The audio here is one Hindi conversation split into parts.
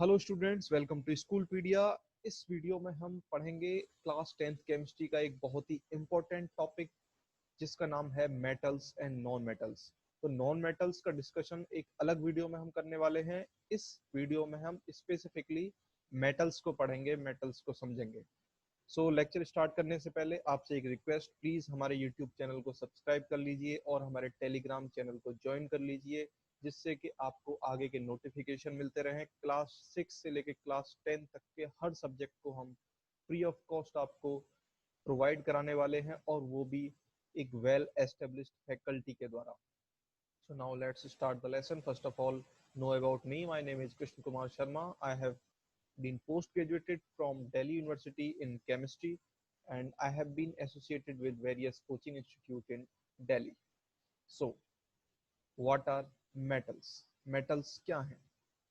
Hello students, welcome to Schoolpedia. इस वीडियो में हम पढ़ेंगे क्लास 10th केमिस्ट्री का एक बहुत ही इंपॉर्टेंट टॉपिक जिसका नाम है मेटल्स एंड नॉन मेटल्स। तो नॉन मेटल्स का डिस्कशन एक अलग वीडियो में हम करने वाले हैं। इस वीडियो में हम स्पेसिफिकली मेटल्स को पढ़ेंगे, मेटल्स को समझेंगे। सो लेक्चर स्टार्ट करने से पहले आपसे एक रिक्वेस्ट, प्लीज हमारे यूट्यूब चैनल को सब्सक्राइब कर लीजिए और हमारे टेलीग्राम चैनल को ज्वाइन कर लीजिए, जिससे कि आपको आगे के नोटिफिकेशन मिलते रहें। क्लास 6 से लेकर क्लास 10 तक के हर सब्जेक्ट को हम फ्री ऑफ कॉस्ट आपको प्रोवाइड कराने वाले हैं, और वो भी एक वेल एस्टेब्लिश्ड फैकल्टी के द्वारा। So now let's start the lesson. First of all, know about me. My name is Krishna Kumar Sharma. I have been post-graduated from Delhi University in chemistry, and I have been associated with various coaching institutes in Delhi. So, what are metals? Metals क्या हैं?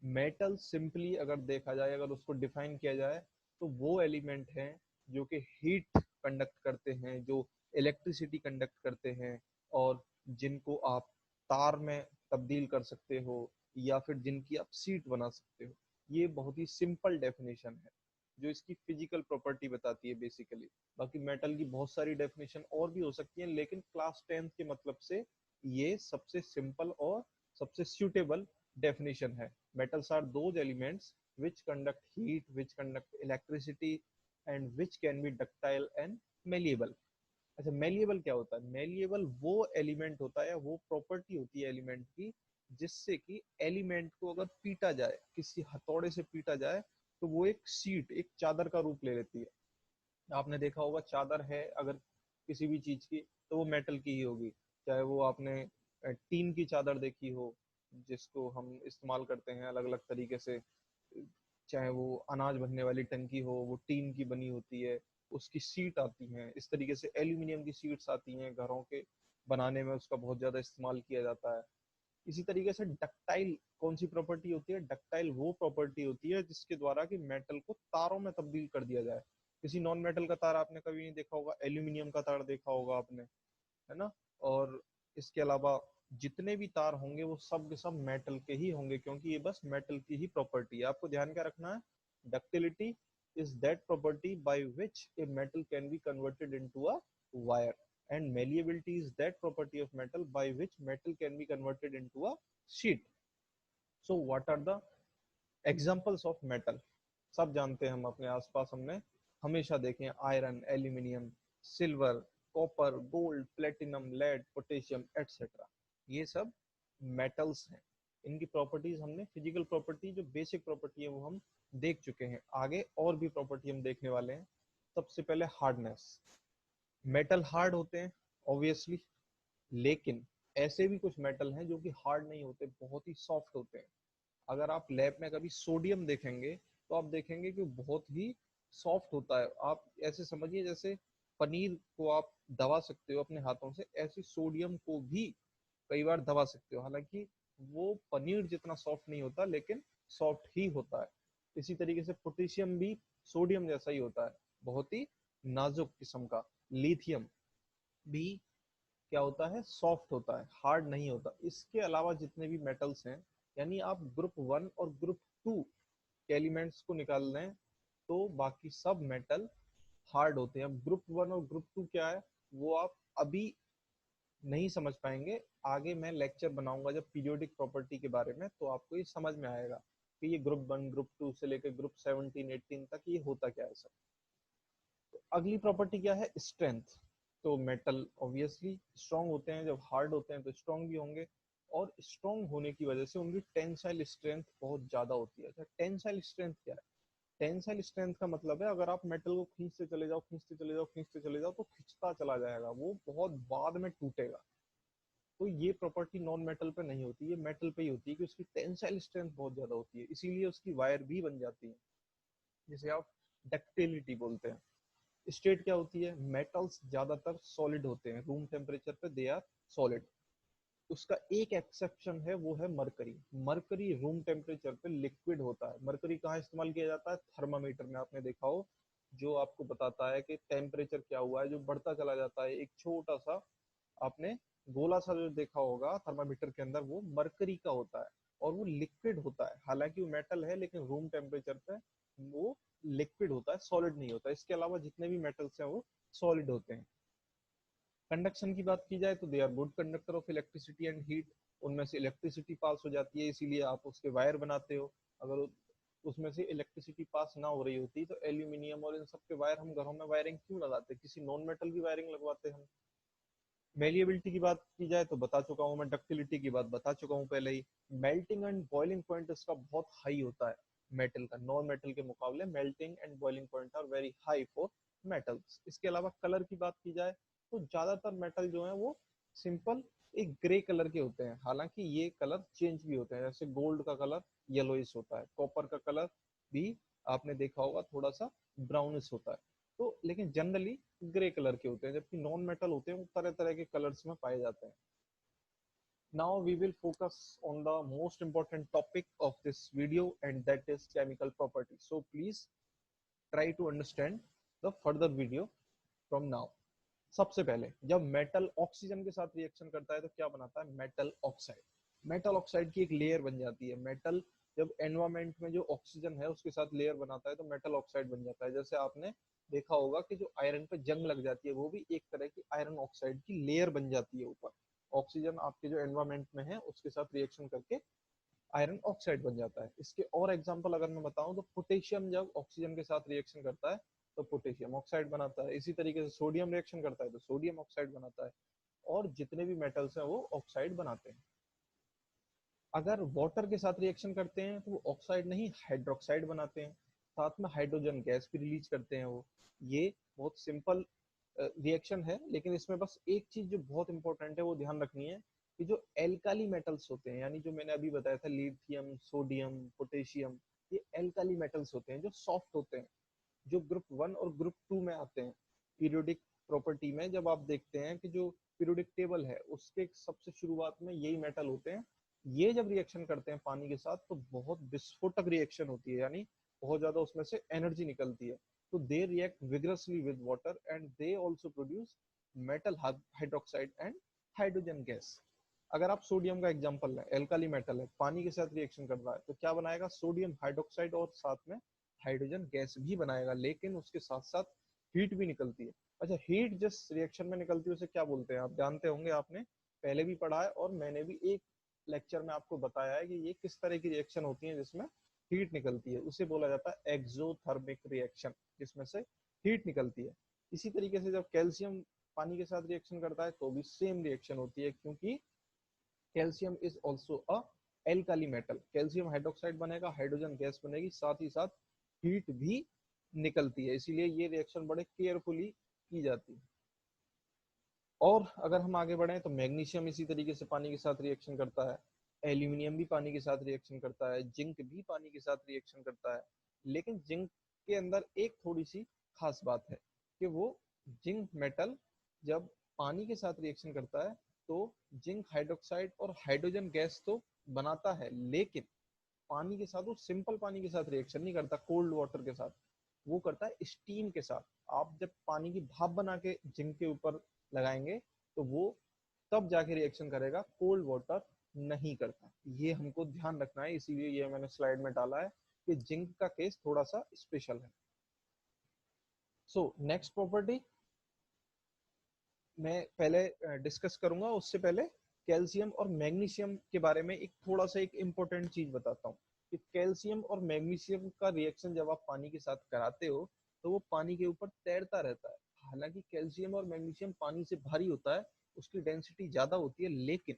मेटल सिंपली अगर देखा जाए, अगर उसको डिफाइन किया जाए, तो वो एलिमेंट हैं जो कि हीट कंडक्ट करते हैं, जो इलेक्ट्रिसिटी कंडक्ट करते हैं, और जिनको आप तार में तब्दील कर सकते हो या फिर जिनकी आप सीट बना सकते हो। ये बहुत ही सिंपल डेफिनेशन है जो इसकी फिजिकल प्रॉपर्टी बताती है बेसिकली। बाकी मेटल की बहुत सारी डेफिनेशन और भी हो सकती है, लेकिन क्लास 10th के मतलब से ये सबसे सिंपल और सबसे suitable definition है। Metals are those elements which conduct heat, which conduct electricity, and which can be ductile and malleable। अच्छा, malleable क्या होता है? malleable वो एलिमेंट होता है, वो प्रॉपर्टी होती है एलिमेंट की, जिससे कि एलिमेंट को अगर पीटा जाए, किसी हथौड़े से पीटा जाए, तो वो एक सीट, एक चादर का रूप ले लेती है। आपने देखा होगा, चादर है अगर किसी भी चीज की, तो वो मेटल की ही होगी। चाहे वो आपने टीन की चादर देखी हो, जिसको हम इस्तेमाल करते हैं अलग अलग तरीके से, चाहे वो अनाज भरने वाली टंकी हो, वो टीन की बनी होती है, उसकी सीट आती है। इस तरीके से एल्यूमिनियम की सीट्स आती हैं, घरों के बनाने में उसका बहुत ज्यादा इस्तेमाल किया जाता है। इसी तरीके से डक्टाइल कौन सी प्रॉपर्टी होती है? डक्टाइल वो प्रॉपर्टी होती है जिसके द्वारा कि मेटल को तारों में तब्दील कर दिया जाए। किसी नॉन मेटल का तार आपने कभी नहीं देखा होगा, एल्यूमिनियम का तार देखा होगा आपने, है ना। और इसके अलावा जितने भी तार होंगे वो सब के सब मेटल के ही होंगे, क्योंकि ये बस मेटल की ही प्रॉपर्टी है। आपको ध्यान क्या रखना है? Ductility is that property by which a metal can be converted into a wire, and malleability is that property of metal by which metal can be converted into a sheet. So what are the examples of metal? सब जानते हैं हम, अपने आसपास हमने हमेशा देखे हैं, iron, aluminium, silver, copper, gold, platinum, lead, potassium etcetera. ये सब मेटल्स हैं। इनकी प्रॉपर्टीज हमने, फिजिकल प्रॉपर्टी जो बेसिक प्रॉपर्टी है वो हम देख चुके हैं। आगे और भी प्रॉपर्टी हम देखने वाले हैं। सबसे पहले हार्डनेस। मेटल हार्ड होते हैं ऑब्वियसली, लेकिन ऐसे भी कुछ मेटल हैं जो कि हार्ड नहीं होते, बहुत ही सॉफ्ट होते हैं। अगर आप लैब में कभी सोडियम देखेंगे, तो आप देखेंगे कि बहुत ही सॉफ्ट होता है। आप ऐसे समझिए जैसे पनीर को आप दबा सकते हो अपने हाथों से, ऐसे सोडियम को भी कई बार दबा सकते हो। हालांकि वो पनीर जितना सॉफ्ट नहीं होता, लेकिन सॉफ्ट ही होता है। इसी तरीके से पोटेशियम भी सोडियम जैसा ही होता है, बहुत ही नाजुक किस्म का। लिथियम भी क्या होता है? सॉफ्ट होता है, हार्ड नहीं होता। इसके अलावा जितने भी मेटल्स हैं, यानी आप ग्रुप 1 और ग्रुप 2 के एलिमेंट्स को निकाल लें, तो बाकी सब मेटल हार्ड होते हैं। अब ग्रुप 1 और ग्रुप 2 क्या है, वो आप अभी नहीं समझ पाएंगे। आगे मैं लेक्चर बनाऊंगा जब पीरियोडिक प्रॉपर्टी के बारे में, तो आपको ये समझ में आएगा कि ये ग्रुप 1 ग्रुप 2 से लेकर ग्रुप 17 18 तक ये होता क्या है सब। तो अगली प्रॉपर्टी क्या है? स्ट्रेंथ। तो मेटल ऑब्वियसली स्ट्रांग होते हैं, जब हार्ड होते हैं तो स्ट्रांग भी होंगे, और स्ट्रांग होने की वजह से उनकी टेंसाइल स्ट्रेंथ बहुत ज्यादा होती है। टेंसाइल स्ट्रेंथ क्या है? टेंसाइल स्ट्रेंथ का मतलब है, अगर आप मेटल को खींचते चले जाओ, खींचते चले जाओ, खींचते चले जाओ, तो खिंचता चला जाएगा, वो बहुत बाद में टूटेगा। तो ये प्रॉपर्टी नॉन मेटल पे नहीं होती, ये मेटल पे ही होती है कि उसकी टेंसाइल स्ट्रेंथ बहुत ज्यादा होती है, इसीलिए उसकी वायर भी बन जाती है, जिसे आप डक्टिलिटी बोलते हैं। स्टेट क्या होती है? मेटल्स ज्यादातर सॉलिड होते हैं, रूम टेम्परेचर पे दे आर सॉलिड। उसका एक एक्सेप्शन है, वो है मरकरी। मरकरी रूम टेम्परेचर पे लिक्विड होता है। मरकरी कहाँ इस्तेमाल किया जाता है? थर्मामीटर में आपने देखा हो, जो आपको बताता है कि टेम्परेचर क्या हुआ है, जो बढ़ता चला जाता है। एक छोटा सा आपने गोला सा जो देखा होगा थर्मामीटर के अंदर, वो मरकरी का होता है। और वो लिक्विड होता है, हालांकि वो मेटल है लेकिन रूम टेम्परेचर पे वो लिक्विड होता है, सॉलिड नहीं होता। इसके अलावा जितने भी मेटल्स हैं वो सॉलिड होते हैं। कंडक्शन की बात की जाए तो they are good conductor of electricity and heat. उनमें से इलेक्ट्रिसिटी पास हो जाती है, इसीलिए आप उसके वायर बनाते हो। अगर उसमें से इलेक्ट्रिसिटी पास ना हो रही होती तो एल्यूमिनियम और इन सब के वायर हम घरों में वायरिंग क्यों लगाते, किसी नॉन मेटल की वायरिंग लगवाते हम। मेलिएबिलिटी की बात की जाए तो बता चुका हूँ मैं, डक्टिलिटी की बात बता चुका हूँ पहले ही। मेल्टिंग एंड बॉइलिंग पॉइंट इसका बहुत हाई होता है मेटल का, नॉन मेटल के मुकाबले melting and boiling point are very high for metals. इसके अलावा कलर की बात की जाए तो ज्यादातर मेटल जो है वो सिंपल एक ग्रे कलर के होते हैं, हालांकि ये कलर चेंज भी होते हैं। जैसे गोल्ड का कलर येलोइश होता है, कॉपर का कलर भी आपने देखा होगा थोड़ा सा ब्राउनिश होता है। तो लेकिन जनरली ग्रे कलर के होते हैं, जबकि नॉन मेटल होते हैं वो तरह तरह के कलर्स में पाए जाते हैं। Now we will focus on the most important topic of this video, and that is chemical properties. So please try to understand the further video from now. सबसे पहले जब मेटल ऑक्सीजन के साथ रिएक्शन करता है तो क्या बनाता है, मेटल ऑक्साइड। मेटल ऑक्साइड की एक लेयर बन जाती है। मेटल जब एनवायरमेंट में जो ऑक्सीजन है उसके साथ लेयर बनाता है तो मेटल ऑक्साइड बन जाता है। जैसे आपने देखा होगा कि जो आयरन पे जंग लग जाती है वो भी एक तरह की आयरन ऑक्साइड की लेयर बन जाती है ऊपर। ऑक्सीजन आपके जो एनवायरमेंट में है उसके साथ रिएक्शन करके आयरन ऑक्साइड बन जाता है। इसके और एग्जांपल अगर मैं बताऊं तो पोटेशियम जब ऑक्सीजन के साथ रिएक्शन करता है तो पोटेशियम ऑक्साइड बनाता है। इसी तरीके से सोडियम रिएक्शन करता है तो सोडियम ऑक्साइड बनाता है। और जितने भी मेटल्स हैं वो ऑक्साइड बनाते हैं। अगर वाटर के साथ रिएक्शन करते हैं तो वो ऑक्साइड नहीं हाइड्रोक्साइड बनाते हैं, साथ में हाइड्रोजन गैस भी रिलीज करते हैं वो। ये बहुत सिंपल रिएक्शन है, लेकिन इसमें बस एक चीज जो बहुत इंपॉर्टेंट है वो ध्यान रखनी है कि जो एल्काली मेटल्स होते हैं, यानी जो मैंने अभी बताया था लिथियम सोडियम पोटेशियम, ये एल्काली मेटल्स होते हैं जो सॉफ्ट होते हैं, जो ग्रुप 1 और ग्रुप 2 में आते हैं। पीरियोडिक प्रॉपर्टी में जब आप देखते हैं कि जो पीरियोडिक टेबल है उसके सबसे शुरुआत में यही मेटल होते हैं। ये जब रिएक्शन करते हैं पानी के साथ तो बहुत विस्फोटक रिएक्शन होती है, यानी बहुत ज्यादा उसमें से एनर्जी निकलती है। तो they react vigorously with water and they also produce metal hydroxide and hydrogen gas. अगर आप सोडियम का एग्जांपल लें, एल्काली मेटल है, पानी के साथ रिएक्शन कर रहा है तो क्या बनाएगा, सोडियम हाइड्रोक्साइड और साथ में हाइड्रोजन गैस भी बनाएगा, लेकिन उसके साथ साथ हीट भी निकलती है। अच्छा, हीट जिस रिएक्शन में निकलती है उसे क्या बोलते हैं आप जानते होंगे, आपने पहले भी पढ़ा है और मैंने भी एक लेक्चर में आपको बताया है कि ये किस तरह की रिएक्शन होती है जिसमें हीट निकलती है। उसे बोला जाता है एक्सोथर्मिक रिएक्शन, जिसमें से हीट निकलती है। इसी तरीके से जब कैल्शियम पानी के साथ रिएक्शन करता है तो भी सेम रिएक्शन होती है, क्योंकि calcium is also a alkali metal. Calcium hydroxide बनेगा, हाइड्रोजन गैस बनेगी, साथ ही साथ हीट भी निकलती है, इसीलिए ये रिएक्शन बड़े केयरफुली की जाती है। और अगर हम आगे बढ़े तो मैग्नीशियम इसी तरीके से पानी के साथ रिएक्शन करता है, एल्यूमिनियम भी पानी के साथ रिएक्शन करता है, जिंक भी पानी के साथ रिएक्शन करता है। लेकिन जिंक के अंदर एक थोड़ी सी खास बात है कि वो जिंक मेटल जब पानी के साथ रिएक्शन करता है तो जिंक हाइड्रोक्साइड और हाइड्रोजन गैस तो बनाता है, लेकिन पानी के साथ वो सिंपल पानी के साथ रिएक्शन नहीं करता, कोल्ड वाटर के साथ वो करता है स्टीम के साथ। आप जब पानी की भाप बना के जिंक के ऊपर लगाएंगे तो वो तब जाके रिएक्शन करेगा, कोल्ड वाटर नहीं करता। ये हमको ध्यान रखना है, इसीलिए ये मैंने स्लाइड में डाला है कि जिंक का केस थोड़ा सा स्पेशल है। सो नेक्स्ट प्रॉपर्टी मैं पहले डिस्कस करूंगा, उससे पहले कैल्शियम और मैग्नीशियम के बारे में एक थोड़ा सा एक इम्पोर्टेंट चीज बताता हूँ कि कैल्शियम और मैग्नीशियम का रिएक्शन जब आप पानी के साथ कराते हो तो वो पानी के ऊपर तैरता रहता है। हालांकि कैल्शियम और मैग्नीशियम पानी से भारी होता है, उसकी डेंसिटी ज्यादा होती है, लेकिन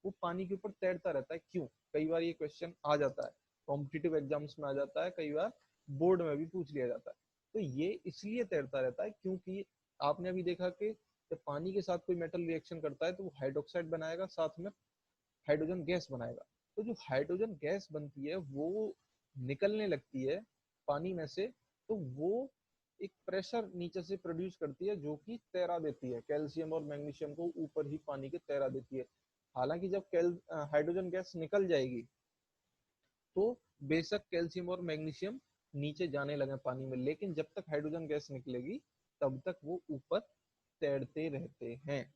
वो पानी के ऊपर तैरता रहता है। क्यों, कई बार ये क्वेश्चन आ जाता है, कॉम्पिटिटिव एग्जाम्स में आ जाता है, कई बार बोर्ड में भी पूछ लिया जाता है। तो ये इसलिए तैरता रहता है क्योंकि आपने अभी देखा कि जब पानी के साथ कोई मेटल रिएक्शन करता है तो वो हाइड्रोक्साइड बनाएगा, साथ में हाइड्रोजन गैस बनाएगा। तो जो हाइड्रोजन गैस बनती है वो निकलने लगती है पानी में से, तो वो एक प्रेशर नीचे से प्रोड्यूस करती है जो कि तैरा देती है कैल्शियम और मैग्नीशियम को ऊपर ही पानी के तैरा देती है। हालांकि जब हाइड्रोजन गैस निकल जाएगी तो बेशक कैल्शियम और मैग्नीशियम नीचे जाने लगे पानी में, लेकिन जब तक हाइड्रोजन गैस निकलेगी तब तक वो ऊपर तैरते रहते हैं।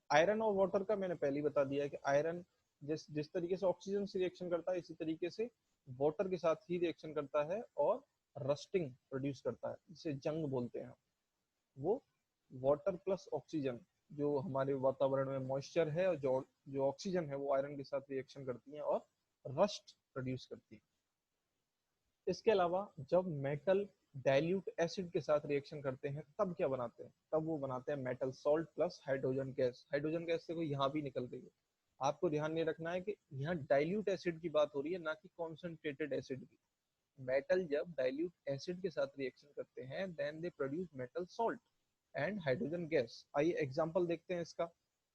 आयरन और वाटर का मैंने पहले ही बता दिया है कि आयरन जिस जिस तरीके से ऑक्सीजन से रिएक्शन करता है इसी तरीके से वाटर के साथ ही रिएक्शन करता है और रस्टिंग प्रोड्यूस करता है, जिसे जंग बोलते हैं। वो वाटर प्लस ऑक्सीजन, जो हमारे वातावरण में मॉइस्चर है और जो जो ऑक्सीजन है वो आयरन के साथ रिएक्शन करती है और रस्ट प्रोड्यूस करती है। इसके अलावा जब मेटल डाइल्यूट एसिड के साथ रिएक्शन करते हैं तब क्या बनाते हैं, तब वो बनाते हैं metal salt plus hydrogen gas. Hydrogen gas देखो यहाँ भी निकल रही है। आपको ध्यान नहीं रखना है कि यहाँ डाइल्यूट एसिड की बात हो रही है, ना कि कॉन्सेंट्रेटेड एसिड की। मेटल जब डाइल्यूट एसिड के साथ रिएक्शन करते हैं then they produce metal salt and hydrogen gas. आइए एग्जांपल देखते हैं इसका।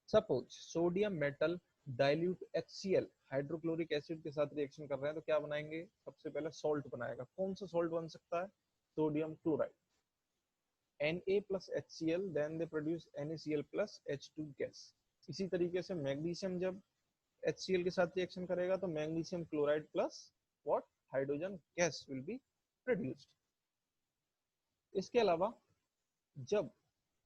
Suppose sodium metal dilute HCl hydrochloric acid के साथ रिएक्शन कर रहे हैं तो क्या बनाएंगे, सबसे पहले सॉल्ट बनाएगा। कौन सा सॉल्ट बन सकता है, sodium chloride. Na plus HCl then they produce NaCl plus H2 gas. इसी तरीके से मैग्नीशियम जब HCl के साथ रिएक्शन करेगा तो magnesium chloride plus what, hydrogen gas will be produced. इसके अलावा जब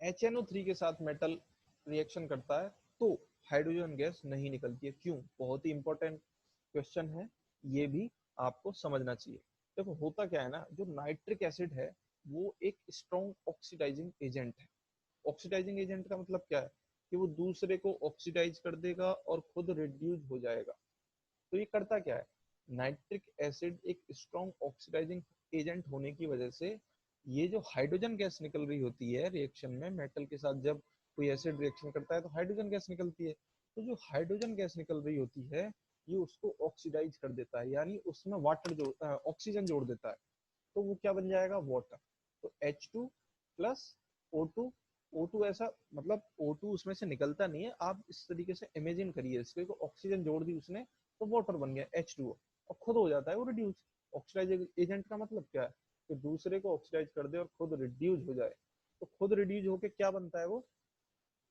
HNO3 के साथ मेटल रिएक्शन करता है तो हाइड्रोजन गैस नहीं निकलती है। क्यों, बहुत ही इंपॉर्टेंट क्वेश्चन है, ये भी आपको समझना चाहिए। देखो होता क्या है ना, जो नाइट्रिक एसिड है वो एक स्ट्रॉन्ग ऑक्सीडाइजिंग एजेंट है। ऑक्सीडाइजिंग एजेंट का मतलब क्या है कि वो दूसरे को ऑक्सीडाइज कर देगा और खुद रिड्यूस हो जाएगा। तो ये करता क्या है, नाइट्रिक एसिड एक स्ट्रॉन्ग ऑक्सीडाइजिंग एजेंट होने की वजह से ये जो हाइड्रोजन गैस निकल रही होती है रिएक्शन में, मेटल के साथ जब कोई एसिड रिएक्शन करता है तो हाइड्रोजन गैस निकलती है। तो जो हाइड्रोजन गैस निकल रही होती है ये उसको ऑक्सीडाइज कर देता है, यानी उसमें वाटर जो ऑक्सीजन जोड़ देता है। तो वो क्या बन जाएगा, वाटर। तो H2 प्लस O2। O2 ऐसा मतलब O2 उसमें से निकलता नहीं है, आप इस तरीके से इमेजिन करिए इसके को, ऑक्सीजन जोड़ दी उसने तो वाटर बन गया H2O, और खुद हो जाता है वो रिड्यूस। ऑक्सीडाइज एजेंट का मतलब क्या है कि दूसरे को ऑक्सीडाइज कर दे और खुद रिड्यूस हो जाए। तो खुद रिड्यूस होके क्या बनता है, वो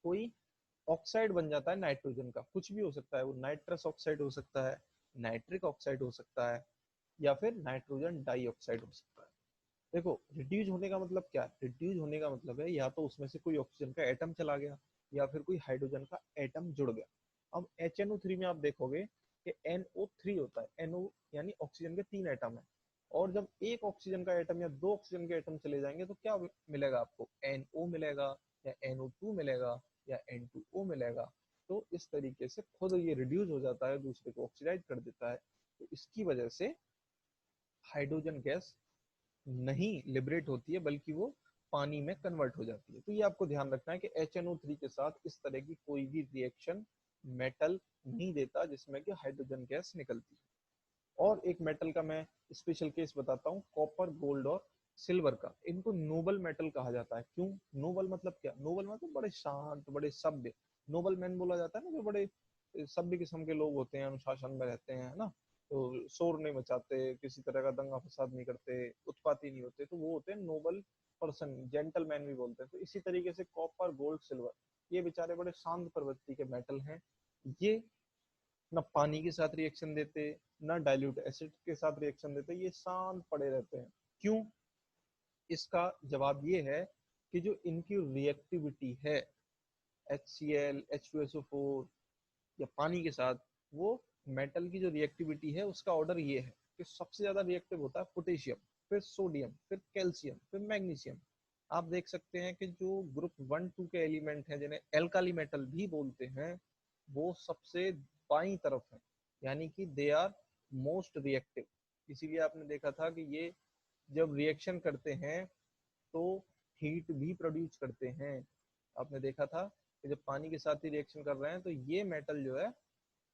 कोई ऑक्साइड बन जाता है नाइट्रोजन का। कुछ भी हो सकता है, वो नाइट्रस ऑक्साइड हो सकता है, नाइट्रिक ऑक्साइड हो सकता है, या फिर नाइट्रोजन डाइऑक्साइड हो सकता है। देखो रिड्यूज होने का मतलब क्या है, रिड्यूज होने का मतलब है या तो उसमें से कोई ऑक्सीजन का एटम चला गया या फिर कोई हाइड्रोजन का एटम जुड़ गया। अब HNO3 में आप देखोगे कि NO3 होता है, NO यानी ऑक्सीजन के 3 एटम है। और जब एक ऑक्सीजन का एटम या 2 ऑक्सीजन के एटम चले जाएंगे तो क्या मिलेगा आपको, NO मिलेगा या NO2 मिलेगा या N2O मिलेगा। तो इस तरीके से खुद ये रिड्यूस हो जाता है, दूसरे को ऑक्सीडाइज कर देता है। तो इसकी वजह से हाइड्रोजन गैस नहीं लिबरेट होती है बल्कि वो पानी में कन्वर्ट हो जाती है। तो ये आपको ध्यान रखना है कि HNO3 के साथ इस तरह की कोई भी रिएक्शन मेटल नहीं देता जिसमें कि हाइड्रोजन गैस निकलती है। और एक मेटल का मैं स्पेशल केस बताता हूँ, कॉपर गोल्ड और सिल्वर का। इनको नोबल मेटल कहा जाता है। क्यों नोबल, मतलब क्या, नोबल मतलब बड़े शांत, बड़े सभ्य। नोबल मैन बोला जाता है ना, जो बड़े सभ्य किस्म के लोग होते हैं, अनुशासन में रहते हैं, है ना। तो शोर नहीं मचाते, किसी तरह का दंगा फसाद नहीं करते, उत्पाती नहीं होते, तो वो होते हैं नोबल पर्सन, जेंटलमैन भी बोलते हैं। तो इसी तरीके से कॉपर गोल्ड सिल्वर ये बेचारे बड़े शांत प्रवृत्ति के मेटल हैं। ये ना पानी के साथ रिएक्शन देते, ना डाइल्यूट एसिड के साथ रिएक्शन देते, ये शांत पड़े रहते हैं। क्यों, इसका जवाब ये है कि जो इनकी रिएक्टिविटी है HCl H2SO4 या पानी के साथ, वो मेटल की जो रिएक्टिविटी है उसका ऑर्डर ये है कि सबसे ज्यादा रिएक्टिव होता है पोटेशियम, फिर सोडियम, फिर कैल्शियम, फिर मैग्नीशियम। आप देख सकते हैं कि जो ग्रुप 1 2 के एलिमेंट हैं जिन्हें एल्काली मेटल भी बोलते हैं वो सबसे बाईं तरफ है, यानी कि दे आर मोस्ट रिएक्टिव। इसीलिए आपने देखा था कि ये जब रिएक्शन करते हैं तो हीट भी प्रोड्यूस करते हैं। आपने देखा था कि जब पानी के साथ ही रिएक्शन कर रहे हैं तो ये मेटल जो है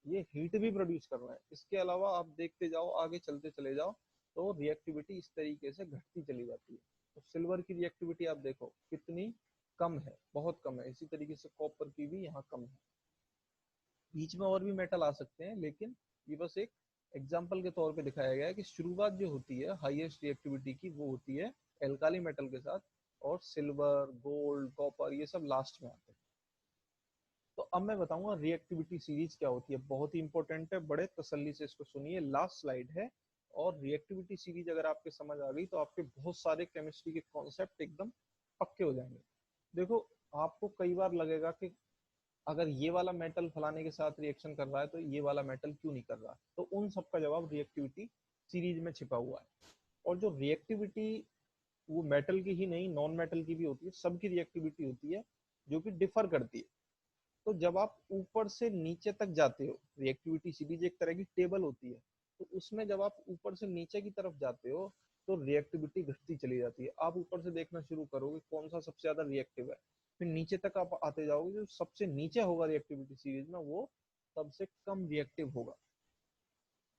ये हीट भी प्रोड्यूस कर रहा है। इसके अलावा आप देखते जाओ, आगे चलते चले जाओ तो रिएक्टिविटी इस तरीके से घटती चली जाती है। तो सिल्वर की रिएक्टिविटी आप देखो कितनी कम है, बहुत कम है। इसी तरीके से कॉपर की भी यहाँ कम है। बीच में और भी मेटल आ सकते हैं, लेकिन ये बस एक एग्जाम्पल के तौर पे दिखाया गया है कि शुरुआत जो होती है हाईएस्ट रिएक्टिविटी की वो होती है एल्काली मेटल के साथ, और सिल्वर गोल्ड कॉपर ये सब लास्ट में आते हैं। तो अब मैं बताऊंगा रिएक्टिविटी सीरीज क्या होती है, बहुत ही इंपॉर्टेंट है, बड़े तसल्ली से इसको सुनिए, लास्ट स्लाइड है। और रिएक्टिविटी सीरीज अगर आपके समझ आ गई तो आपके बहुत सारे केमिस्ट्री के कॉन्सेप्ट एकदम पक्के हो जाएंगे। देखो आपको कई बार लगेगा कि अगर ये वाला मेटल फलाने के साथ रिएक्शन कर रहा है तो ये वाला मेटल क्यों नहीं कर रहा। तो उन सब का जवाब रिएक्टिविटी सीरीज में छिपा हुआ है। और जो रिएक्टिविटी वो मेटल की ही नहीं नॉन मेटल की भी होती है, सबकी रिएक्टिविटी होती है जो कि डिफर करती है। तो जब आप ऊपर से नीचे तक जाते हो, रिएक्टिविटी सीरीज एक तरह की टेबल होती है, तो उसमें जब आप ऊपर से नीचे की तरफ जाते हो तो रिएक्टिविटी घटती चली जाती है। आप ऊपर से देखना शुरू करोगे कौन सा सबसे ज्यादा रिएक्टिव है, फिर नीचे तक आप आते जाओगे, जो सबसे नीचे होगा रिएक्टिविटी सीरीज में वो सबसे कम रिएक्टिव होगा।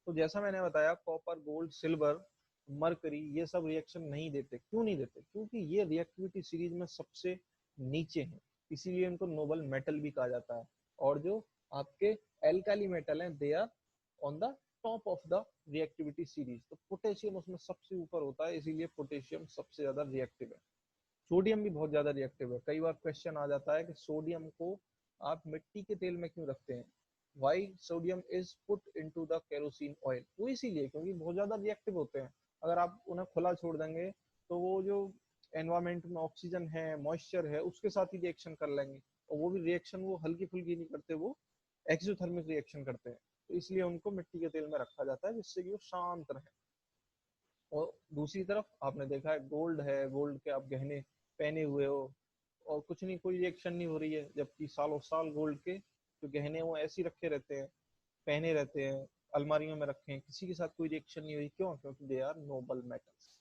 तो जैसा मैंने बताया, कॉपर, गोल्ड, सिल्वर, मरकरी, ये सब रिएक्शन नहीं देते। क्यों नहीं देते? क्योंकि ये रिएक्टिविटी सीरीज में सबसे नीचे हैं, इसीलिए इनको नोबल मेटल भी कहा जाता है। और जो आपके एल्काली मेटल हैं, they are on the top of the reactivity series. तो पोटेशियम उसमें सबसे ऊपर होता है, इसीलिए पोटेशियम सबसे ज्यादा रिएक्टिव है। सोडियम भी बहुत ज्यादा रिएक्टिव है। कई बार क्वेश्चन आ जाता है कि सोडियम को आप मिट्टी के तेल में क्यों रखते हैं, why sodium is put into the kerosene oil. वो इसीलिए क्योंकि बहुत ज्यादा रिएक्टिव होते हैं। अगर आप उन्हें खुला छोड़ देंगे तो वो जो एनवायरमेंट में ऑक्सीजन है, मॉइस्चर है, उसके साथ ही रिएक्शन कर लेंगे। और वो भी रिएक्शन वो हल्की फुल्की नहीं करते, वो एक्सोथर्मिक रिएक्शन करते हैं। तो इसलिए उनको मिट्टी के तेल में रखा जाता है, जिससे कि वो शांत रहे। और दूसरी तरफ आपने देखा है गोल्ड है, गोल्ड के आप गहने पहने हुए हो और कुछ नहीं, कोई रिएक्शन नहीं हो रही है, जबकि सालों साल गोल्ड के जो गहने वो ऐसे ही रखे रहते हैं, पहने रहते हैं, अलमारियों में रखे हैं, किसी के साथ कोई रिएक्शन नहीं हुई। क्यों? क्योंकि दे आर नोबल मेटल्स।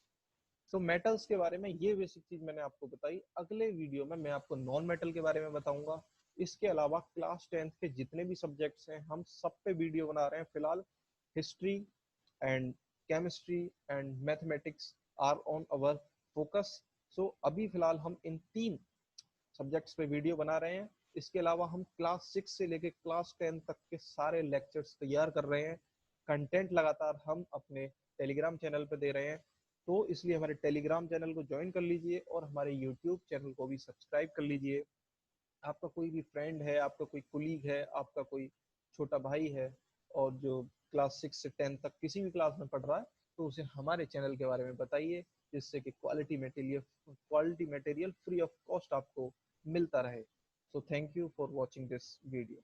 तो मेटल्स के बारे में ये बेसिक चीज मैंने आपको बताई। अगले वीडियो में मैं आपको नॉन मेटल के बारे में बताऊंगा। इसके अलावा क्लास 10th के जितने भी सब्जेक्ट्स हैं हम सब पे वीडियो बना रहे हैं फिलहाल। History and chemistry and mathematics are on our focus. So अभी फिलहाल हम इन 3 सब्जेक्ट्स पे वीडियो बना रहे हैं। इसके अलावा हम क्लास 6 से लेके क्लास 10 तक के सारे लेक्चर्स तैयार कर रहे हैं। कंटेंट लगातार हम अपने टेलीग्राम चैनल पे दे रहे हैं। तो इसलिए हमारे टेलीग्राम चैनल को ज्वाइन कर लीजिए और हमारे यूट्यूब चैनल को भी सब्सक्राइब कर लीजिए। आपका कोई भी फ्रेंड है, आपका कोई कुलीग है, आपका कोई छोटा भाई है और जो क्लास 6 से 10 तक किसी भी क्लास में पढ़ रहा है, तो उसे हमारे चैनल के बारे में बताइए, जिससे कि quality material free of cost आपको मिलता रहे। So thank you for watching this video.